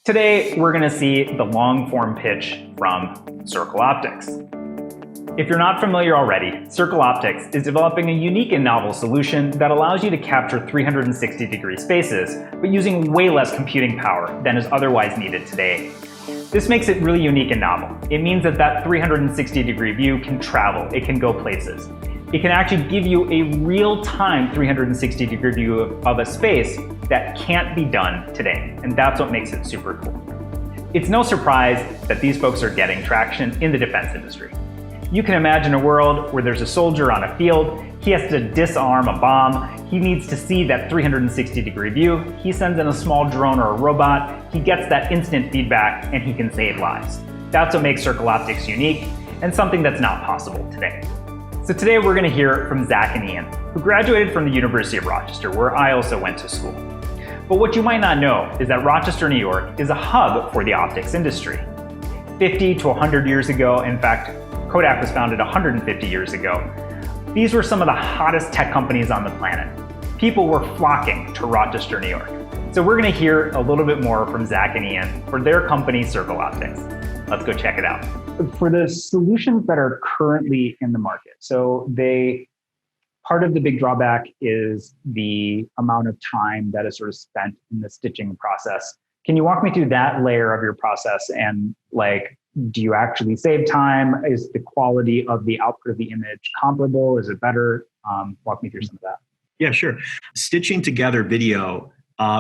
Today, we're going to see the long-form pitch from Circle Optics. If you're not familiar already, Circle Optics is developing a unique and novel solution that allows you to capture 360-degree spaces, but using way less computing power than is otherwise needed today. This makes it really unique and novel. It means that 360-degree view can travel, it can go places. It can actually give you a real-time 360-degree view of a space that can't be done today, and that's what makes it super cool. It's no surprise that these folks are getting traction in the defense industry. You can imagine a world where there's a soldier on a field, he has to disarm a bomb, he needs to see that 360-degree view, he sends in a small drone or a robot, he gets that instant feedback, and he can save lives. That's what makes Circle Optics unique, and something that's not possible today. So today we're going to hear from Zach and Ian, who graduated from the University of Rochester, where I also went to school. But what you might not know is that Rochester, New York is a hub for the optics industry. 50 to 100 years ago, in fact, Kodak was founded 150 years ago. These were some of the hottest tech companies on the planet. People were flocking to Rochester, New York. So we're going to hear a little bit more from Zach and Ian for their company, Circle Optics. Let's go check it out. For the solutions that are currently in the market, part of the big drawback is the amount of time that is sort of spent in the stitching process. Can you walk me through that layer of your process and do you actually save time? Is the quality of the output of the image comparable? Is it better? Walk me through some of that. Yeah, sure. Stitching together video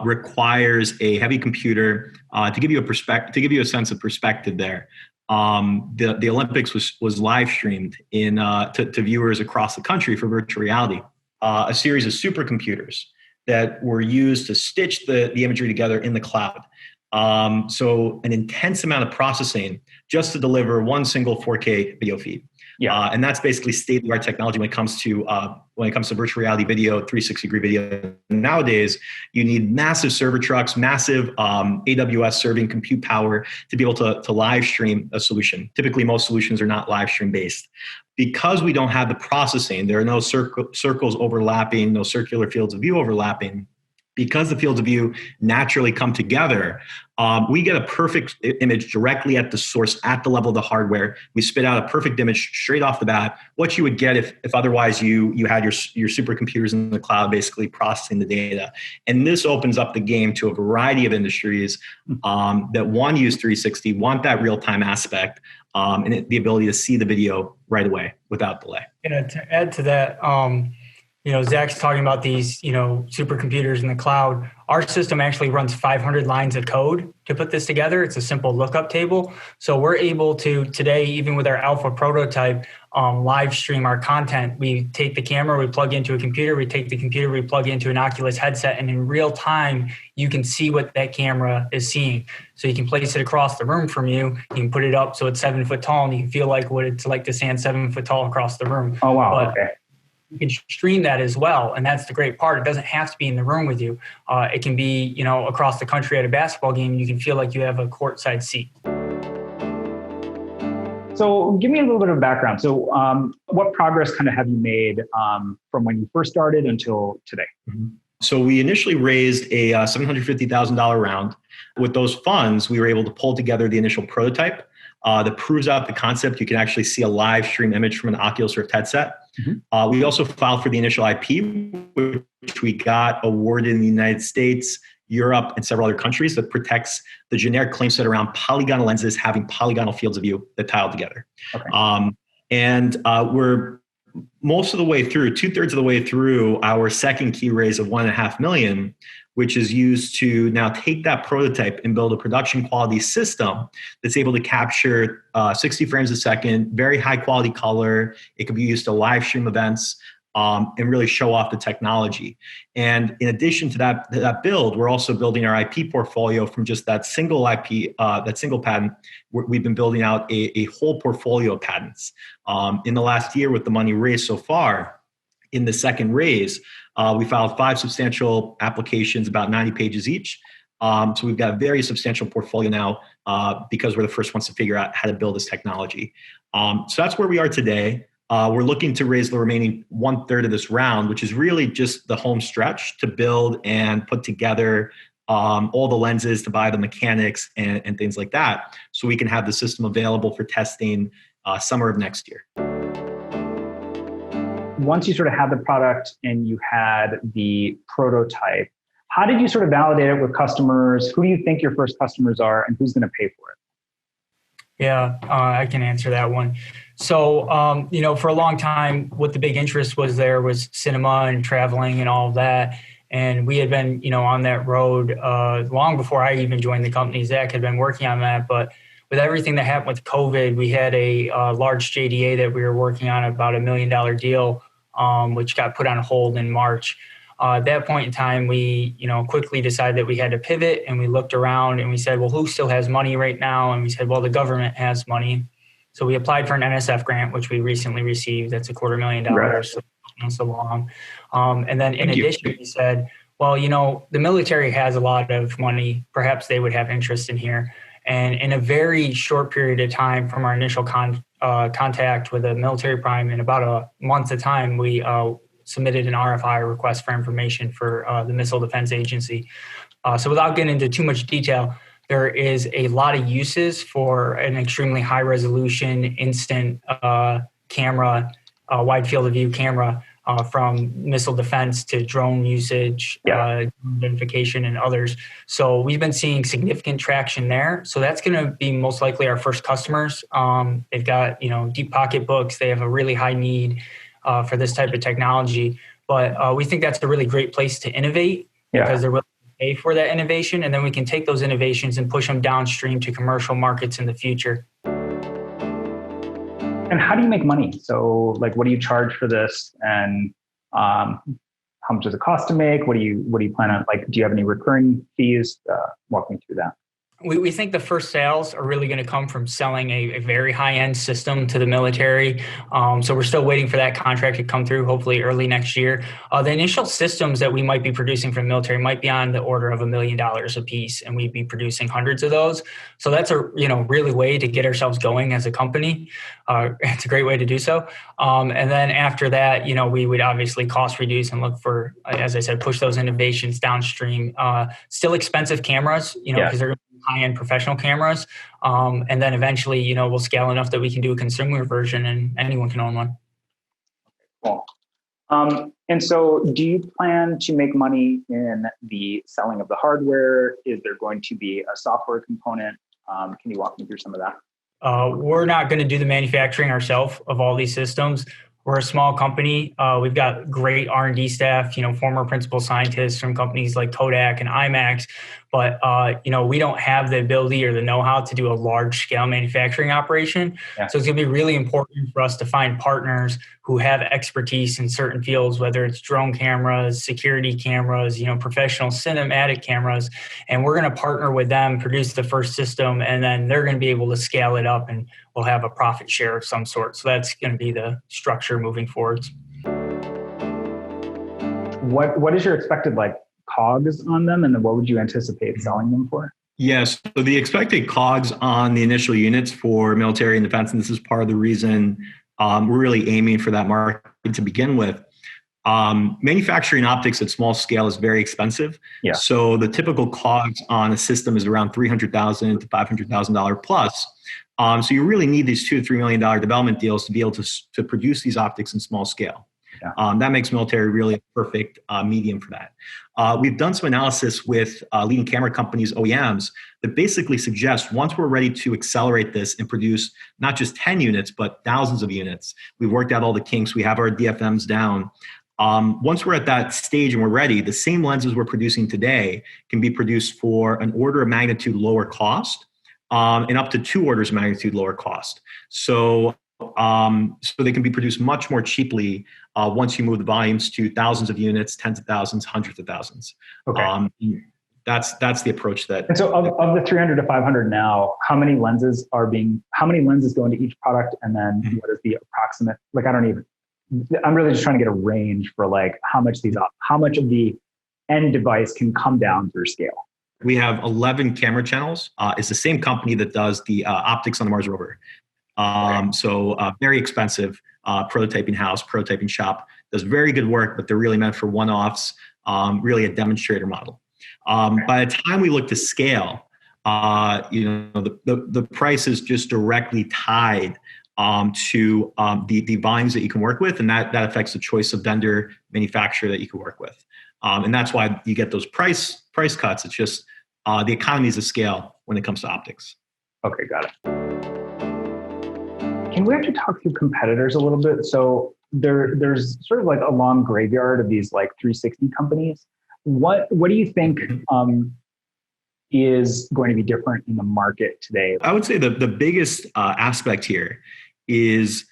requires a heavy computer to give you a sense of perspective there. The Olympics was live streamed to viewers across the country for virtual reality. A series of supercomputers that were used to stitch the imagery together in the cloud. So an intense amount of processing just to deliver one single 4K video feed. Yeah. And that's basically state-of-the-art technology when it comes to virtual reality video, 360-degree video. Nowadays, you need massive server trucks, massive AWS serving compute power to be able to live stream a solution. Typically, most solutions are not live stream based. Because we don't have the processing, there are no circles overlapping, no circular fields of view overlapping. Because the fields of view naturally come together, we get a perfect image directly at the source, at the level of the hardware. We spit out a perfect image straight off the bat, what you would get if otherwise you had your supercomputers in the cloud basically processing the data. And this opens up the game to a variety of industries that use 360, want that real-time aspect, and the ability to see the video right away without delay. And to add to that, Zach's talking about these, supercomputers in the cloud. Our system actually runs 500 lines of code to put this together. It's a simple lookup table. So we're able to today, even with our alpha prototype, live stream our content. We take the camera, we plug into a computer, we take the computer, we plug into an Oculus headset, and in real time, you can see what that camera is seeing. So you can place it across the room from you. You can put it up so it's 7 foot tall, and you can feel like what it's like to stand 7 foot tall across the room. Oh, wow. Okay. You can stream that as well, and that's the great part. It doesn't have to be in the room with you. It can be, across the country at a basketball game, and you can feel like you have a courtside seat. So give me a little bit of background. So what progress kind of have you made from when you first started until today? Mm-hmm. So we initially raised a $750,000 round. With those funds, we were able to pull together the initial prototype that proves out the concept. You can actually see a live stream image from an Oculus Rift headset. Mm-hmm. We also filed for the initial IP, which we got awarded in the United States, Europe, and several other countries, that protects the generic claim set around polygonal lenses having polygonal fields of view that tile together. Okay. We're most of the way through, 2/3 of the way through our second key raise of $1.5 million, which is used to now take that prototype and build a production quality system that's able to capture 60 frames a second, very high quality color. It can be used to live stream events and really show off the technology. And in addition to that build, we're also building our IP portfolio from just that single IP, that single patent. We've been building out a whole portfolio of patents. In the last year, with the money raised so far, in the second raise, we filed 5 substantial applications, about 90 pages each. So we've got a very substantial portfolio now because we're the first ones to figure out how to build this technology. So that's where we are today. We're looking to raise the remaining 1/3 of this round, which is really just the home stretch to build and put together all the lenses, to buy the mechanics and things like that, so we can have the system available for testing summer of next year. Once you sort of had the product and you had the prototype, how did you sort of validate it with customers? Who do you think your first customers are, and who's going to pay for it? Yeah, I can answer that one. So, for a long time, what the big interest was there was cinema and traveling and all of that. And we had been, on that road long before I even joined the company. Zach had been working on that. But with everything that happened with COVID, we had a large JDA that we were working on, about $1 million deal, which got put on hold in March. At that point in time, we, quickly decided that we had to pivot, and we looked around and we said, well, who still has money right now? And we said, well, the government has money. So we applied for an NSF grant, which we recently received. That's $250,000. Right. So long. And then in addition, we said, well, the military has a lot of money. Perhaps they would have interest in here. And in a very short period of time from our initial contact with a military prime, in about a month of time, we submitted an RFI, a request for information, for the Missile Defense Agency. So without getting into too much detail, there is a lot of uses for an extremely high resolution instant camera, wide field of view camera, from missile defense to drone usage, identification, and others. So we've been seeing significant traction there. So that's going to be most likely our first customers. They've got, deep pocketbooks. They have a really high need for this type of technology. But we think that's a really great place to innovate, because they're willing to pay for that innovation. And then we can take those innovations and push them downstream to commercial markets in the future. And how do you make money? So, what do you charge for this? And how much does it cost to make? What do you plan on? Do you have any recurring fees? Walk me through that. We think the first sales are really going to come from selling a very high-end system to the military. So we're still waiting for that contract to come through, hopefully early next year. The initial systems that we might be producing for the military might be on the order of $1 million a piece, and we'd be producing hundreds of those. So that's a really way to get ourselves going as a company. It's a great way to do so. And then after that, we would obviously cost reduce and look for, as I said, push those innovations downstream. Still expensive cameras, because they're high-end professional cameras. And then eventually, we'll scale enough that we can do a consumer version and anyone can own one. Cool. And so do you plan to make money in the selling of the hardware? Is there going to be a software component? Can you walk me through some of that? We're not going to do the manufacturing ourselves of all these systems. We're a small company. We've got great R&D staff, former principal scientists from companies like Kodak and IMAX. But, we don't have the ability or the know-how to do a large-scale manufacturing operation. Yeah. So it's going to be really important for us to find partners who have expertise in certain fields, whether it's drone cameras, security cameras, professional cinematic cameras. And we're going to partner with them, produce the first system, and then they're going to be able to scale it up, and we'll have a profit share of some sort. So that's going to be the structure moving forwards. What is your expected COGS on them, and then what would you anticipate selling them for? Yes. So the expected COGS on the initial units for military and defense, and this is part of the reason we're really aiming for that market to begin with. Manufacturing optics at small scale is very expensive. Yeah. So the typical COGS on a system is around $300,000 to $500,000 plus. So you really need these $2 to $3 million development deals to be able to produce these optics in small scale. Yeah. That makes military really a perfect medium for that. We've done some analysis with leading camera companies, OEMs, that basically suggest once we're ready to accelerate this and produce not just 10 units, but thousands of units, we've worked out all the kinks, we have our DFMs down. Once we're at that stage and we're ready, the same lenses we're producing today can be produced for an order of magnitude lower cost and up to 2 orders of magnitude lower cost. So they can be produced much more cheaply once you move the volumes to thousands of units, tens of thousands, hundreds of thousands. Okay. That's the approach that. And so of the 300 to 500 now, how many lenses go into each product? And then what is the approximate, I'm really just trying to get a range for how much of the end device can come down through scale. We have 11 camera channels. It's the same company that does the optics on the Mars rover. So very expensive prototyping house, prototyping shop, does very good work, but they're really meant for one-offs, really a demonstrator model. By the time we look to scale, the price is just directly tied to the volumes that you can work with, and that affects the choice of vendor manufacturer that you can work with. And that's why you get those price cuts. It's just the economies of scale when it comes to optics. Okay, got it. Can we actually talk through competitors a little bit? So there's sort of like a long graveyard of these like 360 companies. What do you think is going to be different in the market today? I would say the biggest aspect here is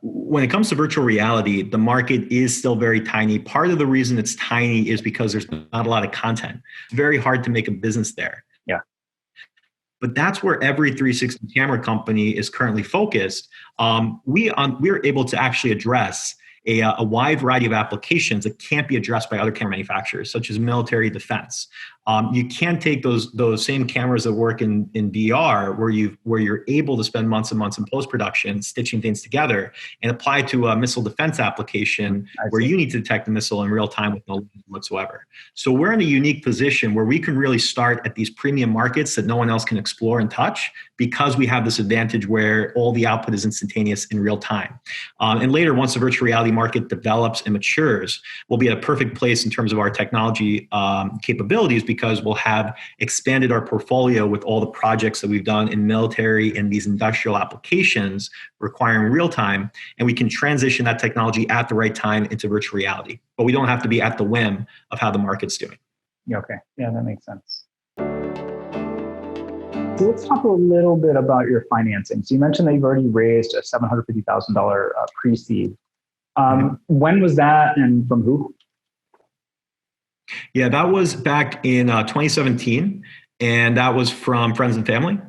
when it comes to virtual reality, the market is still very tiny. Part of the reason it's tiny is because there's not a lot of content. It's very hard to make a business there. Yeah. But that's where every 360 camera company is currently focused. We're able to actually address a wide variety of applications that can't be addressed by other camera manufacturers, such as military defense. You can take those same cameras that work in VR, where you're able to spend months and months in post-production stitching things together, and apply to a missile defense application where you need to detect the missile in real time with no limit whatsoever. So we're in a unique position where we can really start at these premium markets that no one else can explore and touch, because we have this advantage where all the output is instantaneous in real time. And later, once the virtual reality market develops and matures, we'll be at a perfect place in terms of our technology capabilities, because we'll have expanded our portfolio with all the projects that we've done in military and these industrial applications requiring real time, and we can transition that technology at the right time into virtual reality. But we don't have to be at the whim of how the market's doing. Yeah, okay. Yeah, that makes sense. So let's talk a little bit about your financing. So you mentioned that you've already raised a $750,000 pre-seed. When was that, and from who? Yeah, that was back in 2017, and that was from friends and family.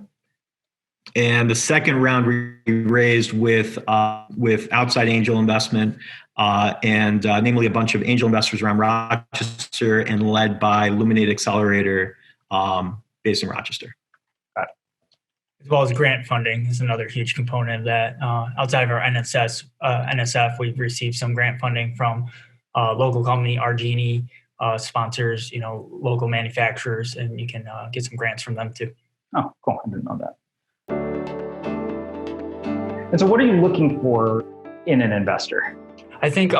And the second round we raised with outside angel investment, and namely a bunch of angel investors around Rochester, and led by Luminate Accelerator, based in Rochester. As well as grant funding is another huge component of that. Outside of our NSF, we've received some grant funding from local company Argini, sponsors, local manufacturers, and you can get some grants from them too. Oh, cool. I didn't know that. And so what are you looking for in an investor? I think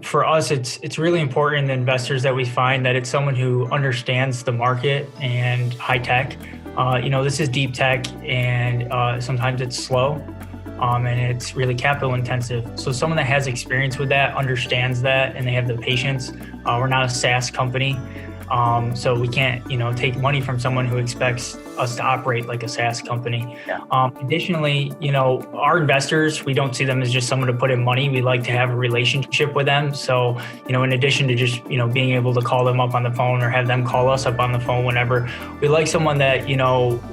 for us, it's really important in the investors that we find that it's someone who understands the market and high tech. This is deep tech, and sometimes it's slow, and it's really capital intensive. So someone that has experience with that, understands that, and they have the patience. We're not a SaaS company, so we can't, take money from someone who expects us to operate like a SaaS company. Yeah. Additionally, our investors, we don't see them as just someone to put in money. We like to have a relationship with them. So, in addition to just, being able to call them up on the phone or have them call us up on the phone whenever, we like someone that,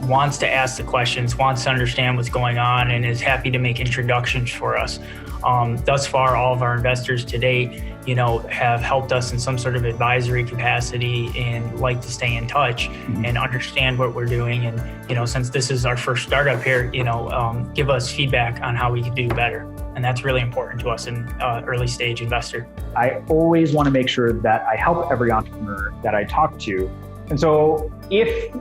wants to ask the questions, wants to understand what's going on, and is happy to make introductions for us. Thus far, all of our investors to date, have helped us in some sort of advisory capacity and like to stay in touch and understand what we're doing. And, since this is our first startup here, give us feedback on how we can do better. And that's really important to us in early stage investor. I always want to make sure that I help every entrepreneur that I talk to. And so if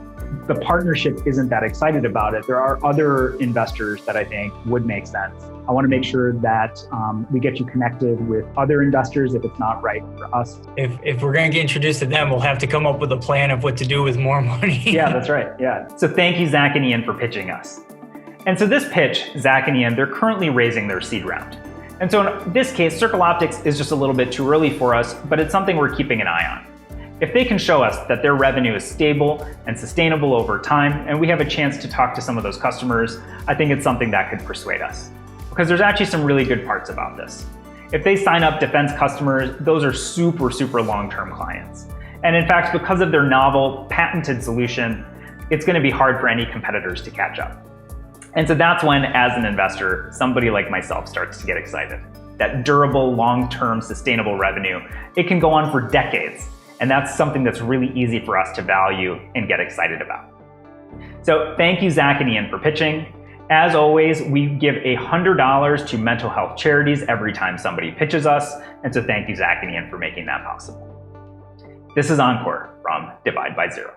the partnership isn't that excited about it, there are other investors that I think would make sense. I want to make sure that we get you connected with other investors if it's not right for us. If we're going to get introduced to them, we'll have to come up with a plan of what to do with more money. Yeah, that's right. Yeah. So thank you, Zach and Ian, for pitching us. And so this pitch, Zach and Ian, they're currently raising their seed round. And so in this case, Circle Optics is just a little bit too early for us, but it's something we're keeping an eye on. If they can show us that their revenue is stable and sustainable over time, and we have a chance to talk to some of those customers, I think it's something that could persuade us. Because there's actually some really good parts about this. If they sign up defense customers, those are super, super long-term clients. And in fact, because of their novel, patented solution, it's going to be hard for any competitors to catch up. And so that's when, as an investor, somebody like myself starts to get excited. That durable, long-term, sustainable revenue, it can go on for decades. And that's something that's really easy for us to value and get excited about. So thank you, Zach and Ian, for pitching. As always, we give $100 to mental health charities every time somebody pitches us. And so thank you, Zach and Ian, for making that possible. This is Encore from divide by 0.